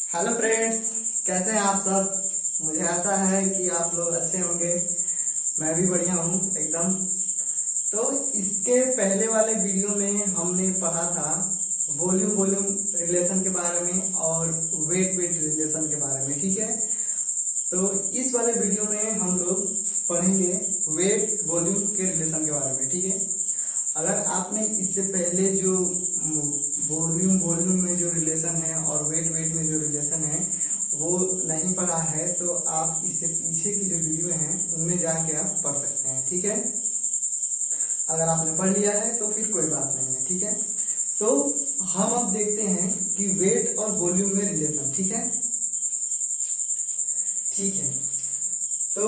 Hello friends, कैसे हैं आप सब। मुझे आशा है कि आप लोग अच्छे होंगे। मैं भी बढ़िया हूँ एकदम। तो इसके पहले वाले वीडियो में हमने पढ़ा था वॉल्यूम वॉल्यूम रिलेशन के बारे में और वेट वेट रिलेशन के बारे में, ठीक है। तो इस वाले वीडियो में हम लोग पढ़ेंगे वेट वॉल्यूम के रिलेशन के बारे में, ठीक है। अगर आपने इससे पहले जो वॉल्यूम वॉल्यूम में जो रिलेशन है और वेट वेट में जो रिलेशन है वो नहीं पढ़ा है तो आप इससे पीछे की जो वीडियो हैं उनमें जाके आप पढ़ सकते हैं, ठीक है। अगर आपने पढ़ लिया है तो फिर कोई बात नहीं है, ठीक है। तो हम अब देखते हैं कि वेट और वॉल्यूम में रिलेशन, ठीक है। ठीक है, तो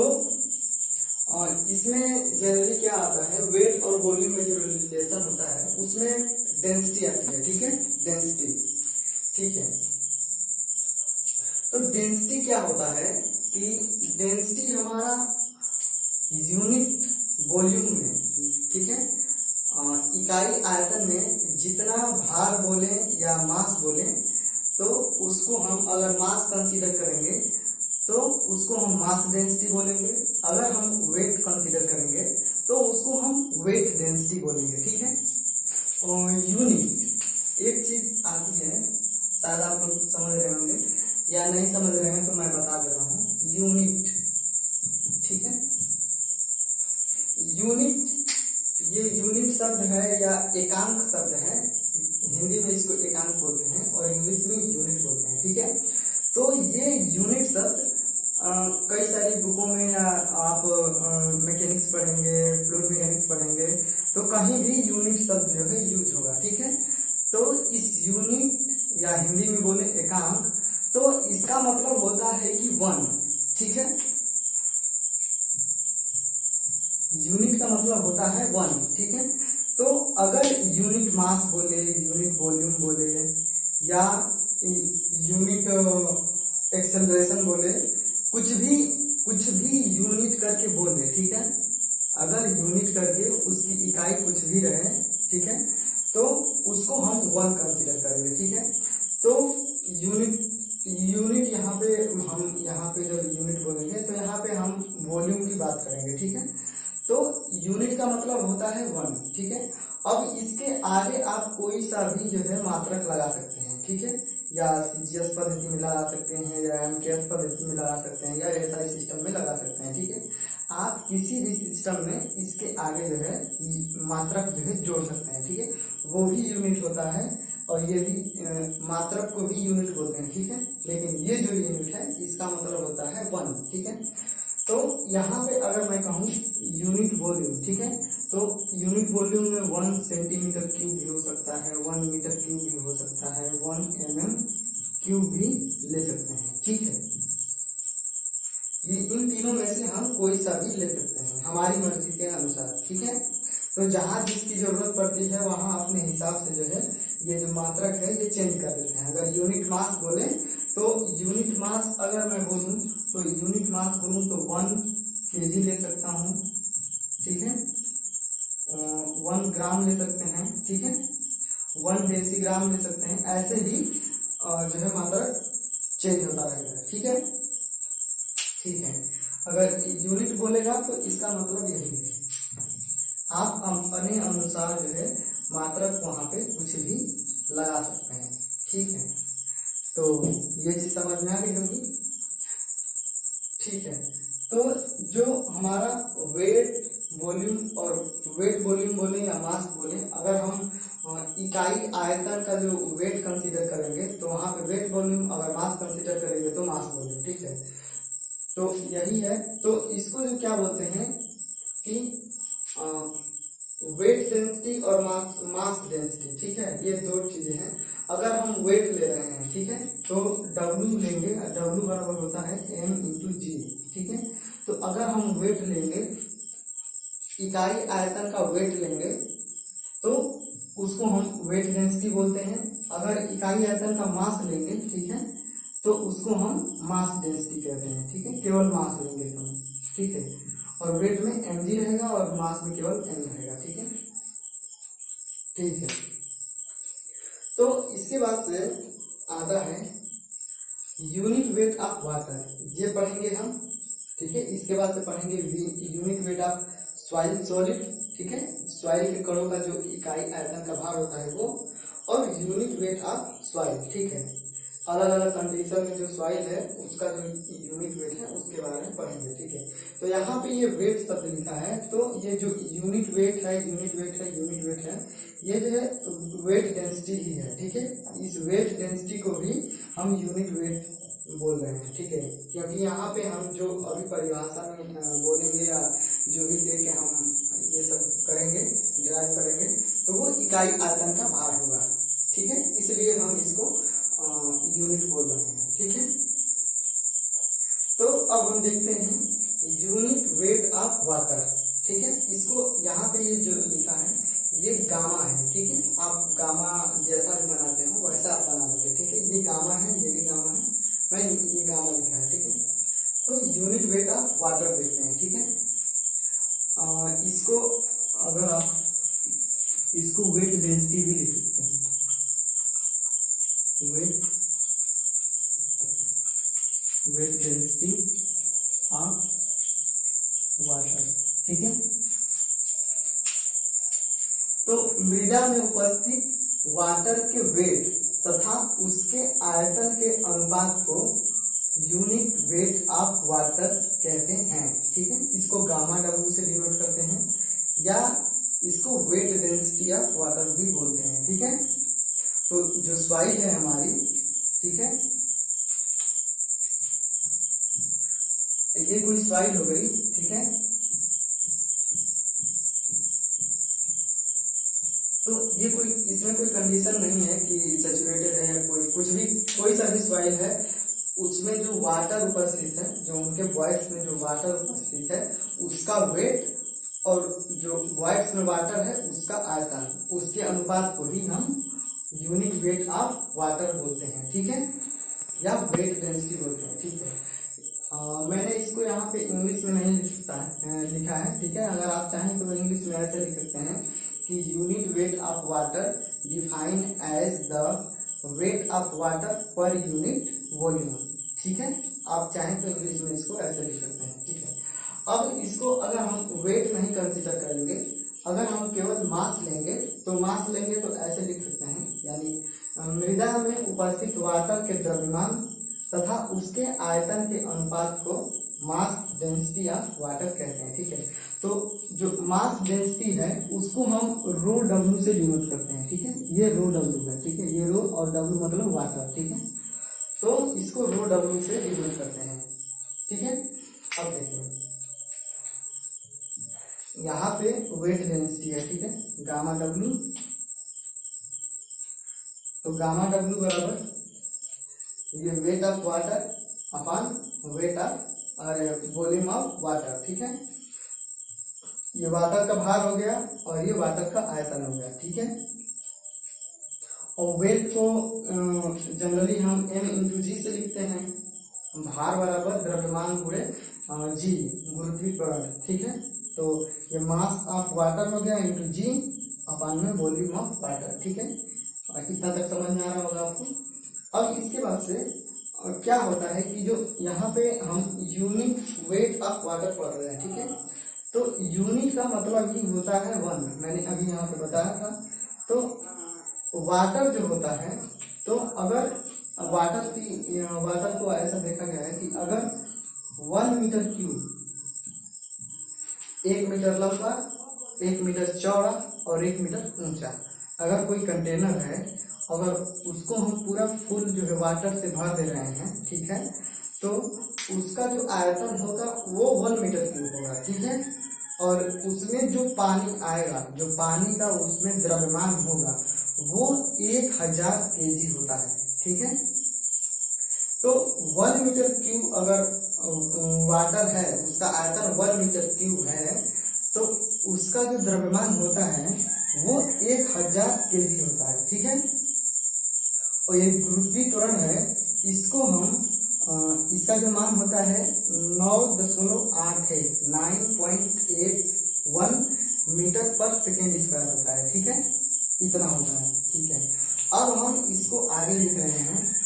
और इसमें जनरली क्या आता है, वेट और वॉल्यूम में जो रिलेशन होता है उसमें डेंसिटी आती है, ठीक है। डेंसिटी, ठीक है। तो डेंसिटी क्या होता है कि डेंसिटी हमारा यूनिट वॉल्यूम में, ठीक है, इकाई आयतन में जितना भार बोले या मास बोले तो उसको हम अगर मास कंसीडर करेंगे तो उसको हम मास डेंसिटी बोलेंगे। अगर हम वेट कंसीडर करेंगे तो उसको हम वेट डेंसिटी बोलेंगे, ठीक है। और यूनिट एक चीज आती है, शायद आप लोग समझ रहे होंगे या नहीं समझ रहे हैं तो मैं बता दे रहा हूँ। यूनिट, ठीक है। यूनिट, ये यूनिट शब्द है या एकांक शब्द है। हिंदी में इसको एकांक बोलते हैं और इंग्लिश में यूनिट बोलते हैं, ठीक है। तो ये यूनिट शब्द कई सारी बुकों में या आप मैकेनिक्स पढ़ेंगे, फ्लूइड मैकेनिक्स पढ़ेंगे तो कहीं भी यूनिट शब्द जो है यूज होगा, ठीक है। तो इस यूनिट या हिंदी में बोले एकांक, तो इसका मतलब होता है कि वन, ठीक है। यूनिट का मतलब होता है वन, ठीक है। तो अगर यूनिट मास बोले, यूनिट वॉल्यूम बोले या यूनिट एक्सेलरेशन बोले, कुछ भी यूनिट करके बोले, ठीक है। अगर यूनिट करके उसकी इकाई कुछ भी रहे, ठीक है, तो उसको हम वन कंसीडर करेंगे, ठीक है। तो यूनिट यहाँ पे जब यूनिट बोलेंगे तो यहाँ पे हम वॉल्यूम की बात करेंगे, ठीक है। तो यूनिट का मतलब होता है वन, ठीक है। अब इसके आगे आप कोई सा भी जो है मात्रक लगा सकते हैं, ठीक है, या सीजीएस पद्धति में लगा सकते हैं या एमकेएस पद्धति में लगा सकते हैं या एसआई सिस्टम में लगा सकते हैं, ठीक है। आप किसी भी सिस्टम में इसके आगे जो है मात्रक जो है जोड़ सकते हैं, ठीक है। वो भी यूनिट होता है और ये भी मात्रक को भी यूनिट बोलते हैं, ठीक है। लेकिन ये जो यूनिट है इसका मतलब होता है वन, ठीक है। तो यहाँ पे अगर मैं कहूँ यूनिट वॉल्यूम, ठीक है, तो यूनिट वॉल्यूम में 1 सेंटीमीटर क्यूब भी हो सकता है, 1 मीटर क्यूब भी हो सकता है, 1 mm क्यूब भी ले सकते हैं, ठीक है। ये इन तीनों में से हम कोई सा भी ले सकते हैं हमारी मर्जी के अनुसार, ठीक है। तो जहां जिसकी जरूरत पड़ती है वहां अपने हिसाब से जो है ये जो मात्रक है ये चेंज कर देते हैं। अगर यूनिट मास बोले तो यूनिट मास अगर मैं बोलूं तो यूनिट मास बोलूं तो 1 kg ले सकता हूं, ठीक है। 1 ग्राम ले सकते हैं, ठीक है। 1 डेसीग्राम ले सकते हैं। ऐसे ही जो है मात्रक चेंज होता रहेगा, ठीक है। ठीक है, अगर यूनिट बोलेगा तो इसका मतलब यही है, आप अपने अनुसार जो है मात्रक वहां पे कुछ भी लगा सकते हैं, ठीक है। तो ये चीज समझ में आ गई होगी, ठीक है। तो जो हमारा वेट वॉल्यूम बोले या मास बोले, अगर हम इकाई आयतन का जो वेट कंसीडर करेंगे तो वहां पे वेट वॉल्यूम, अगर मास कंसीडर करेंगे तो मास वॉल्यूम, ठीक है। तो यही है। तो इसको जो क्या बोलते हैं कि वेट डेंसिटी और मास डेंसिटी, ठीक है। ये दो चीजें हैं। अगर हम वेट ले रहे हैं, ठीक है, तो W लेंगे, W बराबर होता है M×G, ठीक है। तो अगर हम वेट लेंगे, इकाई आयतन का वेट लेंगे तो उसको हम वेट डेंसिटी बोलते हैं। अगर इकाई आयतन का मास लेंगे, ठीक है, तो उसको हम मास डेंसिटी कहते हैं, ठीक है। केवल मास लेंगे तो, ठीक है। और वेट में mg रहेगा और मास में केवल m रहेगा, ठीक है। ठीक है, तो इसके बाद से आता है यूनिट वेट ऑफ वाटर ये पढ़ेंगे हम, ठीक है। इसके बाद से पढ़ेंगे unit weight of soil solid, ठीक है, सॉइल के कणों का जो इकाई आयतन का भार होता है वो, और यूनिट वेट ऑफ सॉइल, ठीक है। अलग अलग कंडीशन में जो सॉइल है उसका जो यूनिट वेट है उसके बारे में पढ़ेंगे, ठीक है। तो यहाँ पे ये वेट शब्द लिखा है, तो ये जो यूनिट वेट है, यूनिट वेट है, यूनिट वेट है, ये जो है वेट डेंसिटी ही है, ठीक है। इस वेट डेंसिटी को भी हम यूनिट वेट बोल रहे हैं, ठीक है। क्योंकि यहाँ पे हम जो अभी परिभाषा में बोलेंगे या जो भी लेके हम ये सब करेंगे, ड्राइव करेंगे, तो वो इकाई आयतन का भार होगा, ठीक है। इसलिए हम इसको यूनिट बोल रहे हैं, ठीक है। तो अब हम देखते हैं यूनिट वेट ऑफ वाटर, ठीक है। इसको यहाँ पे ये जो लिखा है ये गामा है, ठीक है। आप गामा जैसा भी बनाते हो वैसा आप बना लेते, ठीक है। ये गामा है, ये भी गामा है, मैं ये गामा लिखा है, ठीक है। तो यूनिट वेट ऑफ वाटर देखते हैं, ठीक है। इसको अगर आप इसको वेट डेंसिटी भी लिख सकते हैं, वेट डेंसिटी ऑफ वाटर, ठीक है। तो मृदा में उपस्थित वाटर के वेट तथा उसके आयतन के अनुपात को यूनिट वेट ऑफ वाटर कहते हैं, ठीक है। इसको गामा डब्ल्यू से डिनोट करते हैं या इसको वेट डेंसिटी ऑफ वाटर भी बोलते हैं, ठीक है। तो जो सॉइल है हमारी, ठीक है, ये कोई सॉइल हो गई, ठीक है। तो ये कोई, इसमें कोई कंडीशन नहीं है कि सैचुरेटेड है या कोई कुछ भी, कोई सा भी सॉइल है, उसमें जो वाटर उपस्थित है, जो उनके वॉइड्स में जो वाटर उपस्थित है उसका वेट और जो वॉइड्स में वाटर है उसका आयतन, उसके अनुपात को ही हम यूनिट वेट ऑफ वाटर बोलते हैं, ठीक है, या वेट डेंसिटी बोलते हैं, ठीक है। मैंने इसको यहाँ पे इंग्लिश में नहीं लिखा है, ठीक है। अगर आप चाहें तो इंग्लिश में ऐसे लिख सकते हैं कि unit weight of water define as the weight of water per unit volume, ठीक है। आप चाहें तो इंग्लिश में इसको ऐसे लिख सकते हैं, ठीक है। अब इसको अगर हम वेट नहीं कंसिडर करेंगे, अगर हम केवल मास लेंगे तो मास लेंगे तो ऐसे लिख सकते हैं, यानी मृदा में उपस्थित वाटर के द्रव्यमान तथा उसके आयतन के अनुपात को मास डेंसिटी ऑफ वाटर कहते हैं, ठीक है। तो जो मास डेंसिटी है उसको हम रो डब्ल्यू से डिनोट करते हैं, ठीक है। ये रो डब्ल्यू है, ठीक है, ये रो और डब्ल्यू मतलब वाटर, ठीक है। तो इसको रो डब्ल्यू से डिनोट करते हैं, ठीक है। अब देखिए यहाँ पे वेट डेंसिटी है, ठीक है, गामा डब्ल्यू। तो गामा डब्ल्यू बराबर ये wait of water upon weight of volume of water, ठीक है। ये वाटर का भार हो गया और ये वाटर का आयतन हो गया, ठीक है। और वेट को जनरली हम m इंटू जी से लिखते हैं, भार बराबर द्रव्यमान गुणे जी गुरुत्वीय त्वरण, ठीक है। तो ये मास ऑफ वाटर हो गया इंटू जी अपॉन में वॉल्यूम ऑफ वाटर, ठीक है। इतना तक समझ में आ रहा होगा आपको। अब इसके बाद से क्या होता है कि जो यहाँ पे हम यूनिट वेट ऑफ वाटर पढ़ रहे हैं, ठीक है। तो यूनिट का मतलब ही होता है वन, मैंने अभी यहाँ पे बताया था। तो वाटर जो होता है, तो अगर वाटर को ऐसा देखा गया है कि अगर 1 मीटर क्यूब 1 मीटर लंबा, 1 मीटर चौड़ा और 1 मीटर ऊंचा अगर कोई कंटेनर है, अगर उसको हम पूरा फुल जो है वाटर से भर दे रहे हैं, ठीक है, तो उसका जो आयतन होगा वो 1 मीटर क्यूब होगा, ठीक है। और उसमें जो पानी आएगा, जो पानी का उसमें द्रव्यमान होगा वो 1000 केजी होता है, ठीक है। तो 1 मीटर क्यूब अगर वाटर है, उसका आयतन 1 मीटर क्यूब है, तो उसका जो द्रव्यमान होता है वो 1000 केजी होता है, ठीक है। और ये गुरुत्वीय त्वरण है, इसको हम इसका जो मान होता है 9.81 मीटर पर सेकेंड स्क्वायर होता है, ठीक है, इतना होता है, ठीक है। अब हम इसको आगे लिख रहे हैं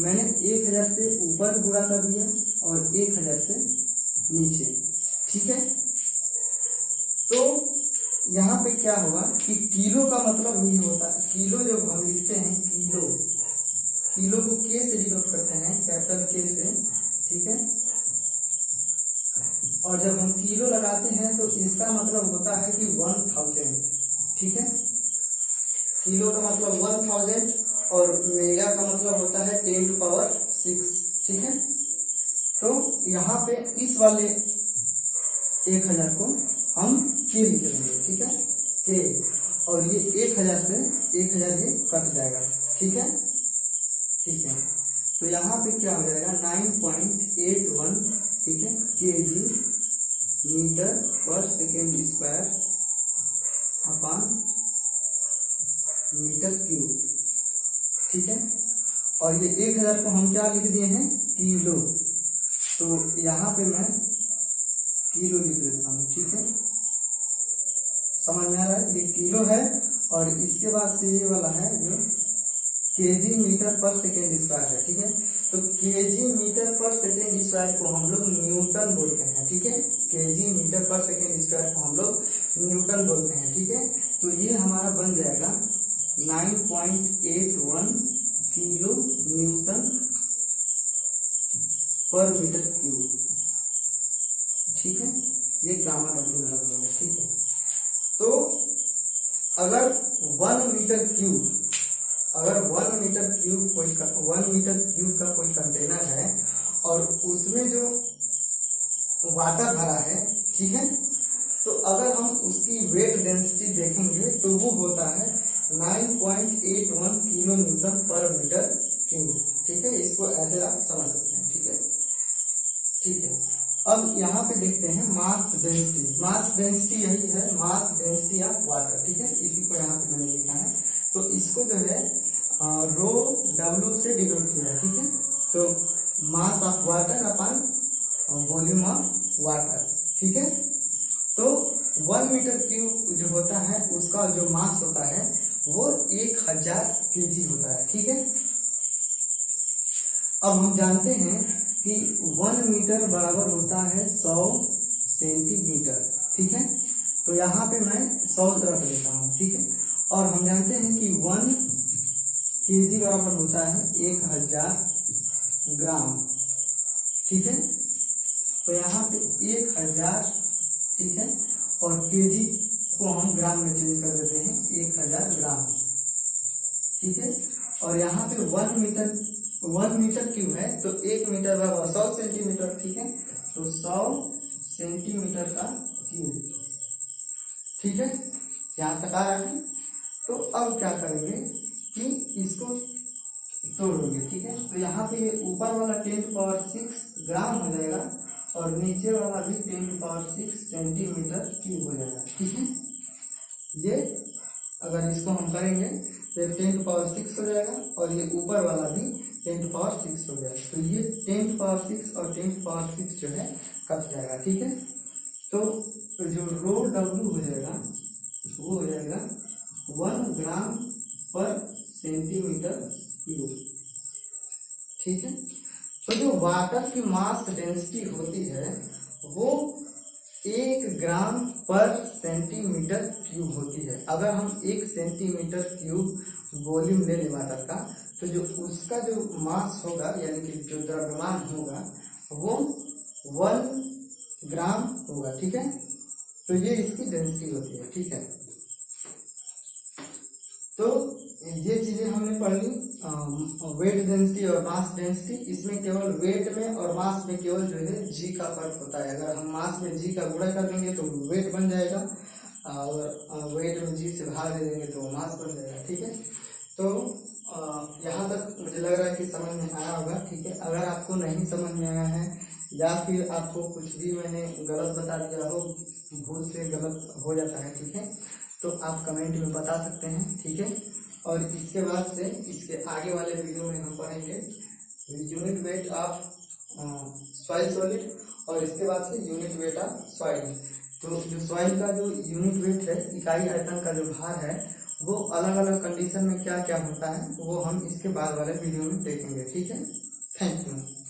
मैंने 1000 से ऊपर गुणा कर दिया और 1000 से नीचे, ठीक है। तो यहाँ पे क्या होगा कि किलो का मतलब ही होता है, किलो जब हम लिखते हैं किलो, किलो को के से डिनोट करते हैं, कैपिटल के से, ठीक है। और जब हम किलो लगाते हैं तो इसका मतलब होता है कि 1000, ठीक है। किलो का मतलब 1000 और मेगा का मतलब होता है 10⁶, ठीक है। तो यहाँ पे इस वाले 1000 को हम के लिख देंगे, ठीक है, के, और ये 1000 से 1000 ये कट जाएगा, ठीक है, ठीक है। तो यहाँ पे क्या हो जाएगा 9.81, ठीक है, kg metre per second square upon metre cube, ठीक है। और ये 1000 को हम क्या लिख दिए हैं किलो, तो यहाँ पे मैं किलो लिख देता हूँ, ठीक है, समझ में आ रहा है, ये किलो है। और इसके बाद से ये वाला है जो KG metre per second square है, ठीक है। तो KG metre per second square को हम लोग न्यूटन बोलते हैं, ठीक है, KG metre per second square को हम लोग न्यूटन बोलते हैं, ठीक है। तो ये हमारा बन जाएगा 9.81 किलो न्यूटन पर मीटर क्यूब, ठीक है, ये ग्रामर डब्ल्यू लगेगा, ठीक है। तो अगर 1 मीटर क्यूब, अगर 1 मीटर क्यूब कोई 1 मीटर क्यूब का कोई कंटेनर है और उसमें जो वाटर भरा है, ठीक है, तो अगर हम उसकी वेट डेंसिटी देखेंगे तो वो होता है 9.81 किलो न्यूटन पर मीटर क्यूब, ठीक है। इसको ऐसे आप समझ सकते हैं, ठीक है, ठीक है। अब यहाँ पे देखते हैं मास डेंसिटी, मास डेंसिटी यही है, मास डेंसिटी ऑफ वाटर, ठीक है, इसी को यहाँ पे मैंने लिखा है। तो इसको जो है रो डब्ल्यू से डिनोट किया है, ठीक है। तो mass of water upon volume of water, ठीक है। तो 1 मीटर क्यूब जो होता है उसका जो मास होता है वो 1000 kg होता है, ठीक है। अब हम जानते हैं कि 1 मीटर बराबर होता है 100 सेंटीमीटर, ठीक है। तो यहाँ पे मैं 100 रख देता हूँ, ठीक है। और हम जानते हैं कि 1 kg बराबर होता है 1000 ग्राम, ठीक है। तो यहाँ पे 1000, ठीक है, और केजी को हम ग्राम में चेंज कर देते हैं 1000 ग्राम, ठीक है। और यहाँ पे 1 मीटर क्यूब है तो 1 मीटर बराबर 100 सेंटीमीटर, ठीक है। तो 100 सेंटीमीटर का क्यूब, ठीक है, यहाँ तक आ रहा है। तो अब क्या करेंगे कि इसको तोड़ोगे, ठीक है। तो यहाँ पे ऊपर वाला 10⁶ ग्राम हो जाएगा और नीचे वाला भी 10⁶ सेंटीमीटर क्यूब हो जाएगा, ठीक है। ये अगर इसको हम करेंगे तो 10⁶ हो जाएगा और ये ऊपर वाला भी 10⁶ हो जाएगा। तो ये 10⁶ और 10⁶ जो है कट जाएगा, ठीक है। तो जो रो डब्ल्यू हो जाएगा वो हो जाएगा 1 ग्राम पर सेंटीमीटर क्यूब, ठीक है। तो जो वाटर की मास डेंसिटी होती है वो 1 ग्राम पर सेंटीमीटर क्यूब होती है। अगर हम 1 सेंटीमीटर क्यूब वॉल्यूम ले लें वाटर का तो जो उसका जो मास होगा यानी कि जो द्रव्यमान होगा वो 1 ग्राम होगा, ठीक है। तो ये इसकी डेंसिटी होती है, ठीक है। तो ये चीजें हमने पढ़ ली, वेट डेंसिटी और मास डेंसिटी। इसमें केवल वेट में और मास में केवल जो है जी का फर्क होता है। अगर हम मास में जी का गुणा कर देंगे तो वेट बन जाएगा और वेट में जी से भाग दे देंगे तो मास बन जाएगा, ठीक है। तो यहाँ तक मुझे लग रहा है कि समझ में आया होगा, ठीक है। अगर आपको नहीं समझ में आया है या फिर आपको कुछ भी मैंने गलत बता दिया हो, भूल से गलत हो जाता है, ठीक है, तो आप कमेंट में बता सकते हैं, ठीक है। और इसके बाद से इसके आगे वाले वीडियो में हम पढ़ेंगे unit weight of soil solid और इसके बाद से यूनिट वेट ऑफ सॉइल। तो जो सॉइल का जो यूनिट वेट है, इकाई आयतन का जो भार है वो अलग अलग कंडीशन में क्या क्या होता है वो हम इसके बाद वाले वीडियो में देखेंगे। ठीक है, थैंक यू।